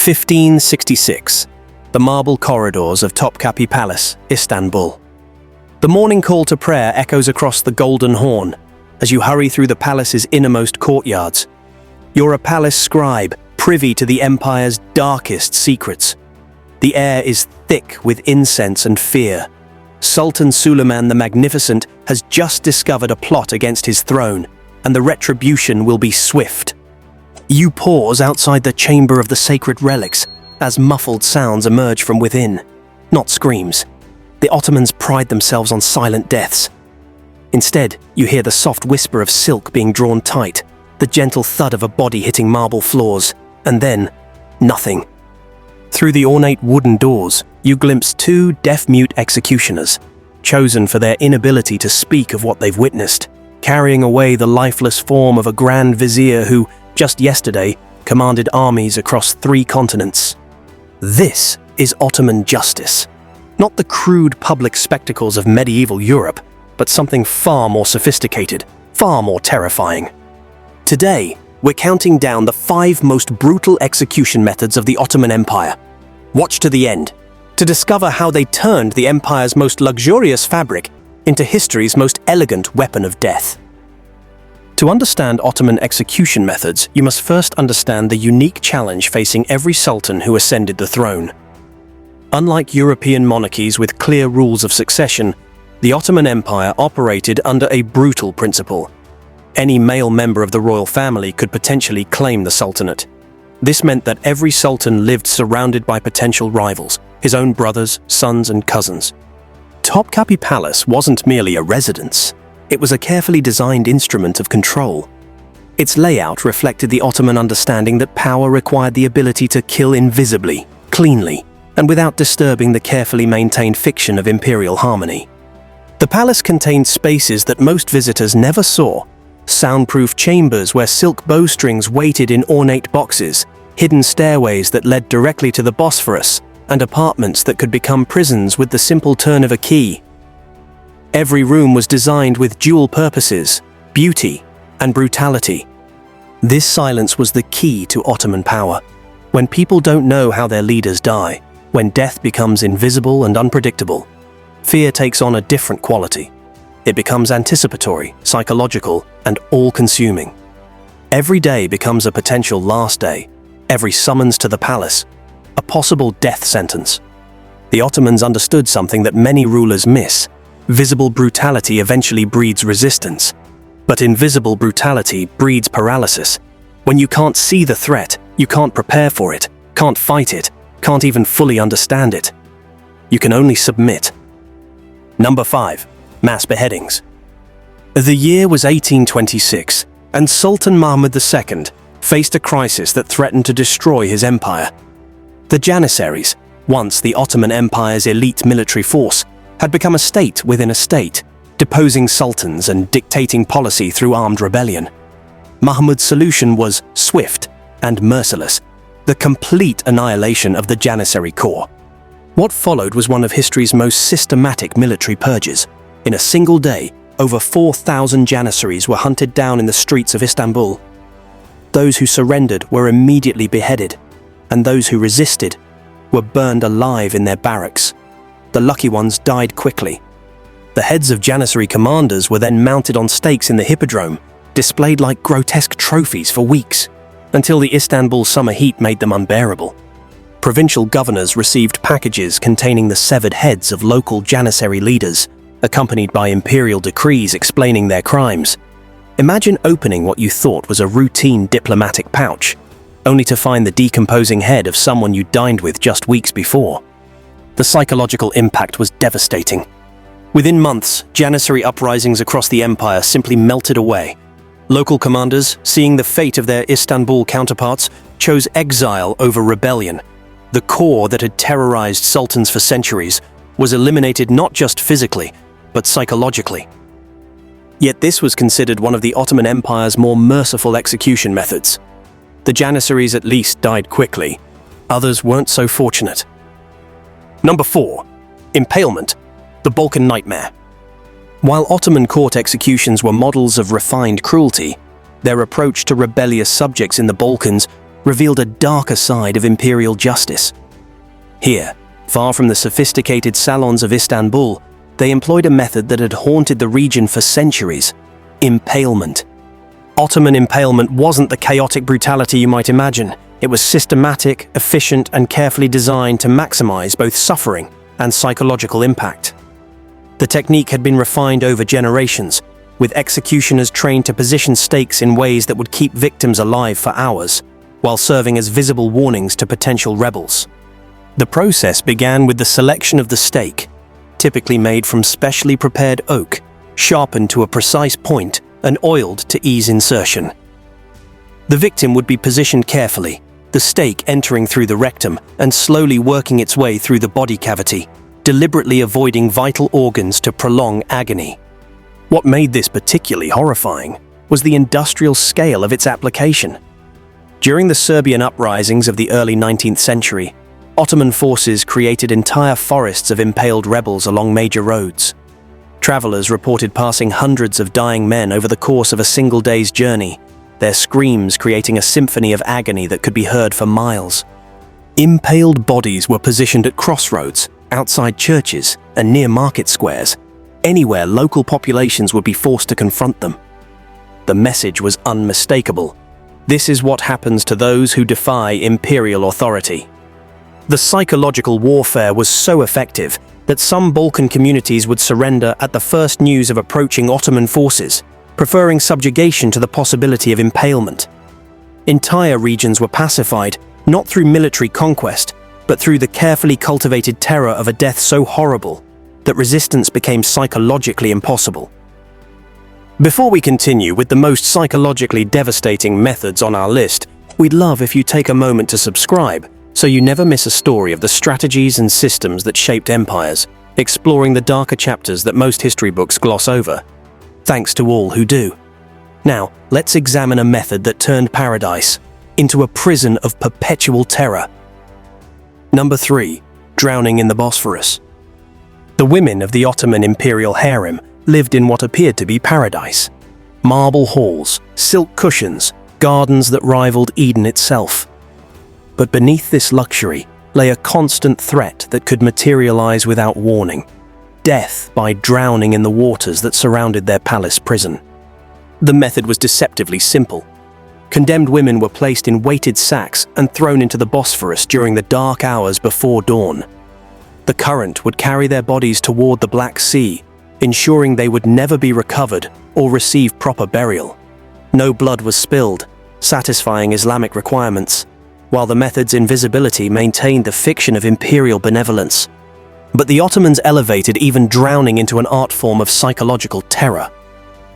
1566. The marble corridors of Topkapi Palace, Istanbul. The morning call to prayer echoes across the Golden Horn as you hurry through the palace's innermost courtyards. You're a palace scribe, privy to the empire's darkest secrets. The air is thick with incense and fear. Sultan Suleiman the Magnificent has just discovered a plot against his throne, and the retribution will be swift. You pause outside the chamber of the sacred relics as muffled sounds emerge from within, not screams. The Ottomans pride themselves on silent deaths. Instead, you hear the soft whisper of silk being drawn tight, the gentle thud of a body hitting marble floors, and then, nothing. Through the ornate wooden doors, you glimpse two deaf-mute executioners, chosen for their inability to speak of what they've witnessed, carrying away the lifeless form of a Grand Vizier who, just yesterday, commanded armies across 3 continents. This is Ottoman justice. Not the crude public spectacles of medieval Europe, but something far more sophisticated, far more terrifying. Today, we're counting down the 5 most brutal execution methods of the Ottoman Empire. Watch to the end to discover how they turned the empire's most luxurious fabric into history's most elegant weapon of death. To understand Ottoman execution methods, you must first understand the unique challenge facing every sultan who ascended the throne. Unlike European monarchies with clear rules of succession, the Ottoman Empire operated under a brutal principle. Any male member of the royal family could potentially claim the sultanate. This meant that every sultan lived surrounded by potential rivals, his own brothers, sons, and cousins. Topkapi Palace wasn't merely a residence. It was a carefully designed instrument of control. Its layout reflected the Ottoman understanding that power required the ability to kill invisibly, cleanly, and without disturbing the carefully maintained fiction of imperial harmony. The palace contained spaces that most visitors never saw: soundproof chambers where silk bowstrings waited in ornate boxes, hidden stairways that led directly to the Bosphorus, and apartments that could become prisons with the simple turn of a key. Every room was designed with dual purposes: beauty and brutality. This silence was the key to Ottoman power. When people don't know how their leaders die, when death becomes invisible and unpredictable, fear takes on a different quality. It becomes anticipatory, psychological, and all-consuming. Every day becomes a potential last day, every summons to the palace, a possible death sentence. The Ottomans understood something that many rulers miss. Visible brutality eventually breeds resistance, but invisible brutality breeds paralysis. When you can't see the threat, you can't prepare for it, can't fight it, can't even fully understand it. You can only submit. Number 5. Mass beheadings. The year was 1826, and Sultan Mahmud II faced a crisis that threatened to destroy his empire. The Janissaries, once the Ottoman Empire's elite military force, had become a state within a state, deposing sultans and dictating policy through armed rebellion. Mahmud's solution was swift and merciless: the complete annihilation of the Janissary core. What followed was one of history's most systematic military purges. In a single day, over 4,000 Janissaries were hunted down in the streets of Istanbul. Those who surrendered were immediately beheaded, and those who resisted were burned alive in their barracks. The lucky ones died quickly. The heads of Janissary commanders were then mounted on stakes in the hippodrome, displayed like grotesque trophies for weeks, until the Istanbul summer heat made them unbearable. Provincial governors received packages containing the severed heads of local Janissary leaders, accompanied by imperial decrees explaining their crimes. Imagine opening what you thought was a routine diplomatic pouch, only to find the decomposing head of someone you dined with just weeks before. The psychological impact was devastating. Within months, Janissary uprisings across the empire simply melted away. Local commanders, seeing the fate of their Istanbul counterparts, chose exile over rebellion. The core that had terrorized sultans for centuries was eliminated not just physically, but psychologically. Yet this was considered one of the Ottoman Empire's more merciful execution methods. The Janissaries at least died quickly. Others weren't so fortunate. Number 4. Impalement, the Balkan nightmare. While Ottoman court executions were models of refined cruelty, their approach to rebellious subjects in the Balkans revealed a darker side of imperial justice. Here, far from the sophisticated salons of Istanbul, they employed a method that had haunted the region for centuries: impalement. Ottoman impalement wasn't the chaotic brutality you might imagine. It was systematic, efficient, and carefully designed to maximize both suffering and psychological impact. The technique had been refined over generations, with executioners trained to position stakes in ways that would keep victims alive for hours, while serving as visible warnings to potential rebels. The process began with the selection of the stake, typically made from specially prepared oak, sharpened to a precise point and oiled to ease insertion. The victim would be positioned carefully, the stake entering through the rectum and slowly working its way through the body cavity, deliberately avoiding vital organs to prolong agony. What made this particularly horrifying was the industrial scale of its application. During the Serbian uprisings of the early 19th century, Ottoman forces created entire forests of impaled rebels along major roads. Travelers reported passing hundreds of dying men over the course of a single day's journey, their screams creating a symphony of agony that could be heard for miles. Impaled bodies were positioned at crossroads, outside churches, and near market squares. Anywhere local populations would be forced to confront them. The message was unmistakable. This is what happens to those who defy imperial authority. The psychological warfare was so effective that some Balkan communities would surrender at the first news of approaching Ottoman forces, preferring subjugation to the possibility of impalement. Entire regions were pacified, not through military conquest, but through the carefully cultivated terror of a death so horrible that resistance became psychologically impossible. Before we continue with the most psychologically devastating methods on our list, we'd love if you take a moment to subscribe so you never miss a story of the strategies and systems that shaped empires, exploring the darker chapters that most history books gloss over. Thanks to all who do. Now, let's examine a method that turned paradise into a prison of perpetual terror. Number 3. Drowning in the Bosphorus. The women of the Ottoman imperial harem lived in what appeared to be paradise. Marble halls, silk cushions, gardens that rivaled Eden itself. But beneath this luxury lay a constant threat that could materialize without warning: death by drowning in the waters that surrounded their palace prison. The method was deceptively simple. Condemned women were placed in weighted sacks and thrown into the Bosphorus during the dark hours before dawn. The current would carry their bodies toward the Black Sea, ensuring they would never be recovered or receive proper burial. No blood was spilled, satisfying Islamic requirements, while the method's invisibility maintained the fiction of imperial benevolence. But the Ottomans elevated even drowning into an art form of psychological terror.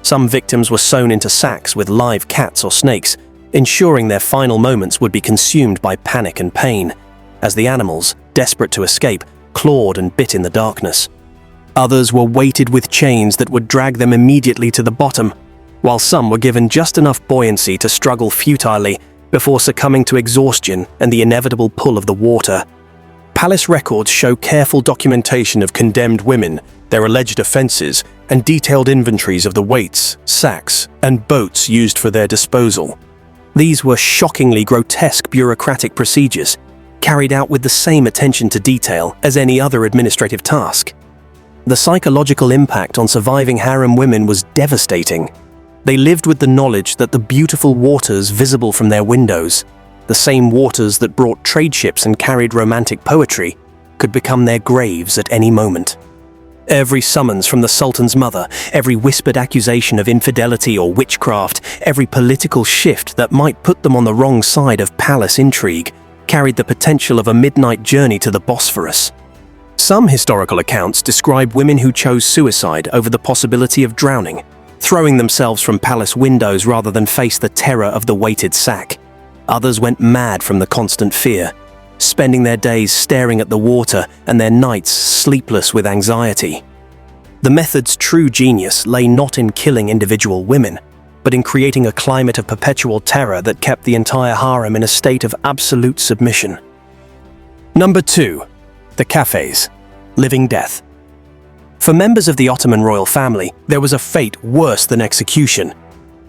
Some victims were sewn into sacks with live cats or snakes, ensuring their final moments would be consumed by panic and pain, as the animals, desperate to escape, clawed and bit in the darkness. Others were weighted with chains that would drag them immediately to the bottom, while some were given just enough buoyancy to struggle futilely before succumbing to exhaustion and the inevitable pull of the water. Palace records show careful documentation of condemned women, their alleged offenses, and detailed inventories of the weights, sacks, and boats used for their disposal. These were shockingly grotesque bureaucratic procedures, carried out with the same attention to detail as any other administrative task. The psychological impact on surviving harem women was devastating. They lived with the knowledge that the beautiful waters visible from their windows, the same waters that brought trade ships and carried romantic poetry, could become their graves at any moment. Every summons from the Sultan's mother, every whispered accusation of infidelity or witchcraft, every political shift that might put them on the wrong side of palace intrigue, carried the potential of a midnight journey to the Bosphorus. Some historical accounts describe women who chose suicide over the possibility of drowning, throwing themselves from palace windows rather than face the terror of the weighted sack. Others went mad from the constant fear, spending their days staring at the water and their nights sleepless with anxiety. The method's true genius lay not in killing individual women, but in creating a climate of perpetual terror that kept the entire harem in a state of absolute submission. Number 2. The Kafes, living death. For members of the Ottoman royal family, there was a fate worse than execution: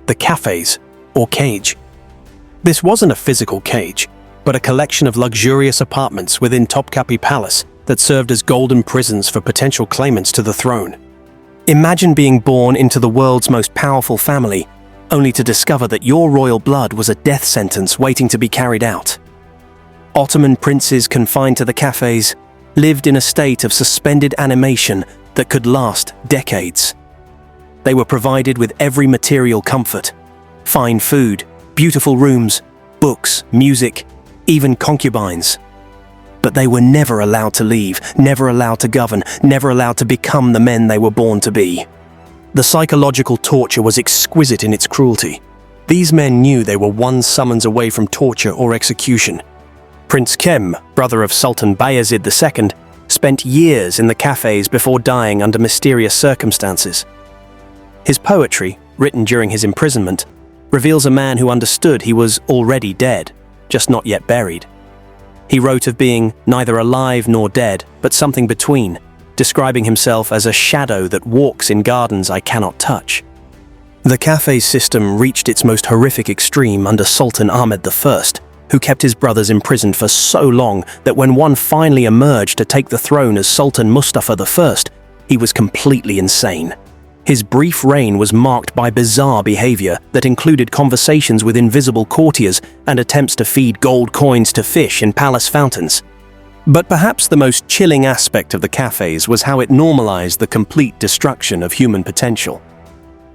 the Kafes, or cage. This wasn't a physical cage, but a collection of luxurious apartments within Topkapi Palace that served as golden prisons for potential claimants to the throne. Imagine being born into the world's most powerful family, only to discover that your royal blood was a death sentence waiting to be carried out. Ottoman princes confined to the Kafes lived in a state of suspended animation that could last decades. They were provided with every material comfort: fine food, beautiful rooms, books, music, even concubines. But they were never allowed to leave, never allowed to govern, never allowed to become the men they were born to be. The psychological torture was exquisite in its cruelty. These men knew they were one summons away from torture or execution. Prince Kem, brother of Sultan Bayezid II, spent years in the Kafes before dying under mysterious circumstances. His poetry, written during his imprisonment, reveals a man who understood he was already dead, just not yet buried. He wrote of being neither alive nor dead, but something between, describing himself as a shadow that walks in gardens I cannot touch. The Kafes system reached its most horrific extreme under Sultan Ahmed I, who kept his brothers imprisoned for so long that when one finally emerged to take the throne as Sultan Mustafa I, he was completely insane. His brief reign was marked by bizarre behavior that included conversations with invisible courtiers and attempts to feed gold coins to fish in palace fountains. But perhaps the most chilling aspect of the Kafes was how it normalized the complete destruction of human potential.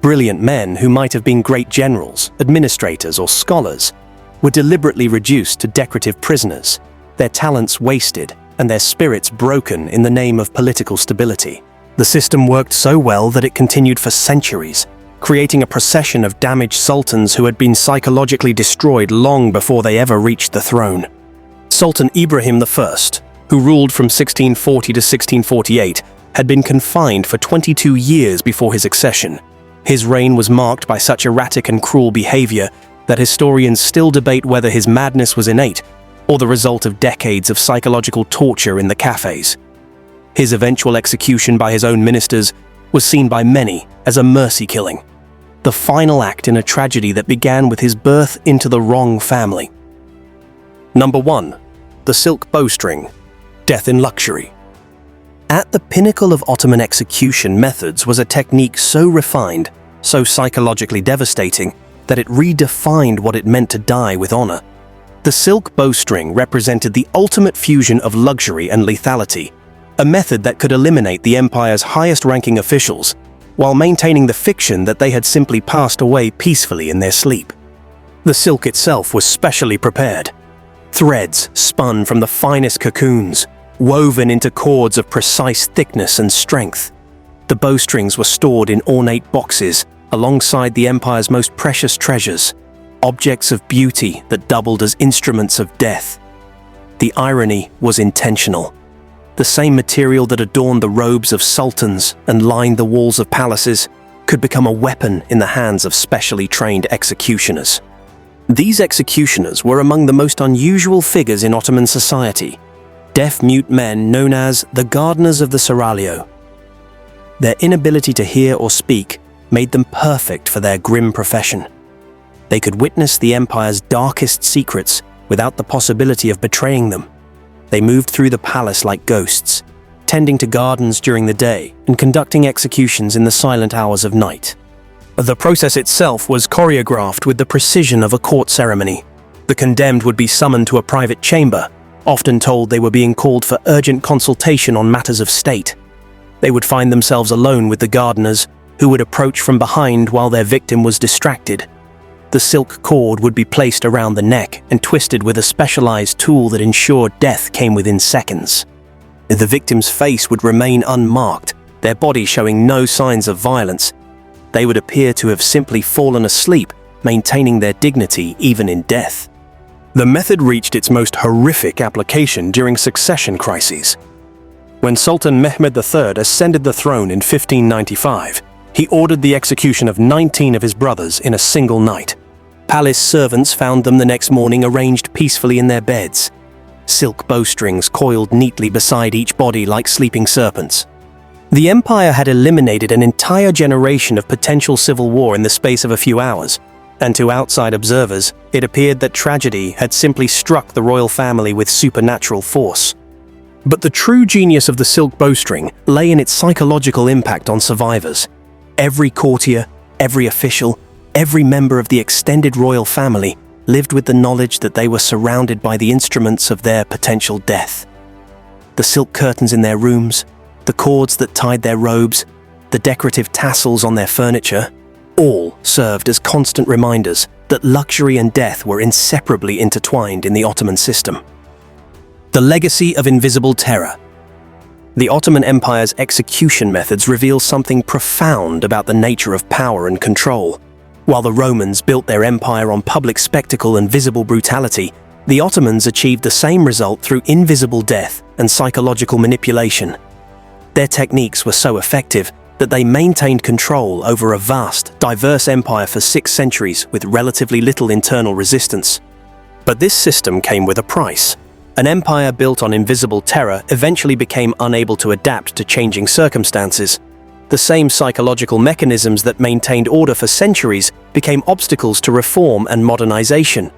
Brilliant men who might have been great generals, administrators, or scholars were deliberately reduced to decorative prisoners, their talents wasted and their spirits broken in the name of political stability. The system worked so well that it continued for centuries, creating a procession of damaged sultans who had been psychologically destroyed long before they ever reached the throne. Sultan Ibrahim I, who ruled from 1640 to 1648, had been confined for 22 years before his accession. His reign was marked by such erratic and cruel behavior that historians still debate whether his madness was innate or the result of decades of psychological torture in the Kafes. His eventual execution by his own ministers was seen by many as a mercy killing, the final act in a tragedy that began with his birth into the wrong family. Number 1. The Silk Bowstring, Death in Luxury. At the pinnacle of Ottoman execution methods was a technique so refined, so psychologically devastating, that it redefined what it meant to die with honor. The Silk Bowstring represented the ultimate fusion of luxury and lethality, a method that could eliminate the empire's highest-ranking officials while maintaining the fiction that they had simply passed away peacefully in their sleep. The silk itself was specially prepared. Threads spun from the finest cocoons, woven into cords of precise thickness and strength. The bowstrings were stored in ornate boxes alongside the empire's most precious treasures, objects of beauty that doubled as instruments of death. The irony was intentional. The same material that adorned the robes of sultans and lined the walls of palaces could become a weapon in the hands of specially trained executioners. These executioners were among the most unusual figures in Ottoman society, deaf-mute men known as the gardeners of the seraglio. Their inability to hear or speak made them perfect for their grim profession. They could witness the empire's darkest secrets without the possibility of betraying them. They moved through the palace like ghosts, tending to gardens during the day and conducting executions in the silent hours of night. The process itself was choreographed with the precision of a court ceremony. The condemned would be summoned to a private chamber, often told they were being called for urgent consultation on matters of state. They would find themselves alone with the gardeners, who would approach from behind while their victim was distracted. The silk cord would be placed around the neck and twisted with a specialized tool that ensured death came within seconds. The victim's face would remain unmarked, their body showing no signs of violence. They would appear to have simply fallen asleep, maintaining their dignity even in death. The method reached its most horrific application during succession crises. When Sultan Mahmud III ascended the throne in 1595, he ordered the execution of 19 of his brothers in a single night. Palace servants found them the next morning arranged peacefully in their beds, silk bowstrings coiled neatly beside each body like sleeping serpents. The empire had eliminated an entire generation of potential civil war in the space of a few hours, and to outside observers, it appeared that tragedy had simply struck the royal family with supernatural force. But the true genius of the Silk Bowstring lay in its psychological impact on survivors. Every courtier, every official, every member of the extended royal family lived with the knowledge that they were surrounded by the instruments of their potential death. The silk curtains in their rooms, the cords that tied their robes, the decorative tassels on their furniture, all served as constant reminders that luxury and death were inseparably intertwined in the Ottoman system. The legacy of invisible terror. The Ottoman Empire's execution methods reveal something profound about the nature of power and control. While the Romans built their empire on public spectacle and visible brutality, the Ottomans achieved the same result through invisible death and psychological manipulation. Their techniques were so effective that they maintained control over a vast, diverse empire for 6 centuries with relatively little internal resistance. But this system came with a price. An empire built on invisible terror eventually became unable to adapt to changing circumstances. The same psychological mechanisms that maintained order for centuries became obstacles to reform and modernization.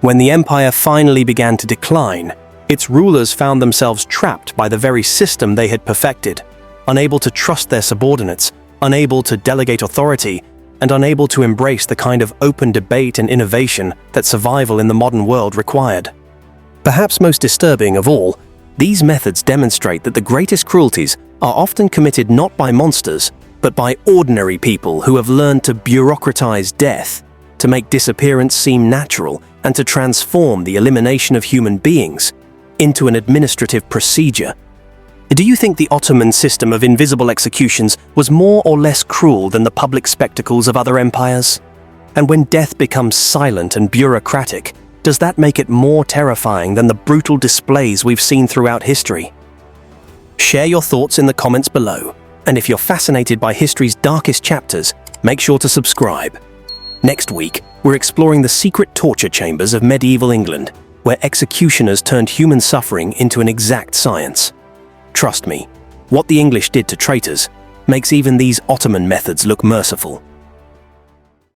When the empire finally began to decline, its rulers found themselves trapped by the very system they had perfected, unable to trust their subordinates, unable to delegate authority, and unable to embrace the kind of open debate and innovation that survival in the modern world required. Perhaps most disturbing of all, these methods demonstrate that the greatest cruelties are often committed not by monsters, but by ordinary people who have learned to bureaucratize death, to make disappearance seem natural, and to transform the elimination of human beings into an administrative procedure. Do you think the Ottoman system of invisible executions was more or less cruel than the public spectacles of other empires? And when death becomes silent and bureaucratic, does that make it more terrifying than the brutal displays we've seen throughout history? Share your thoughts in the comments below, and if you're fascinated by history's darkest chapters, make sure to subscribe. Next week, we're exploring the secret torture chambers of medieval England, where executioners turned human suffering into an exact science. Trust me, what the English did to traitors makes even these Ottoman methods look merciful.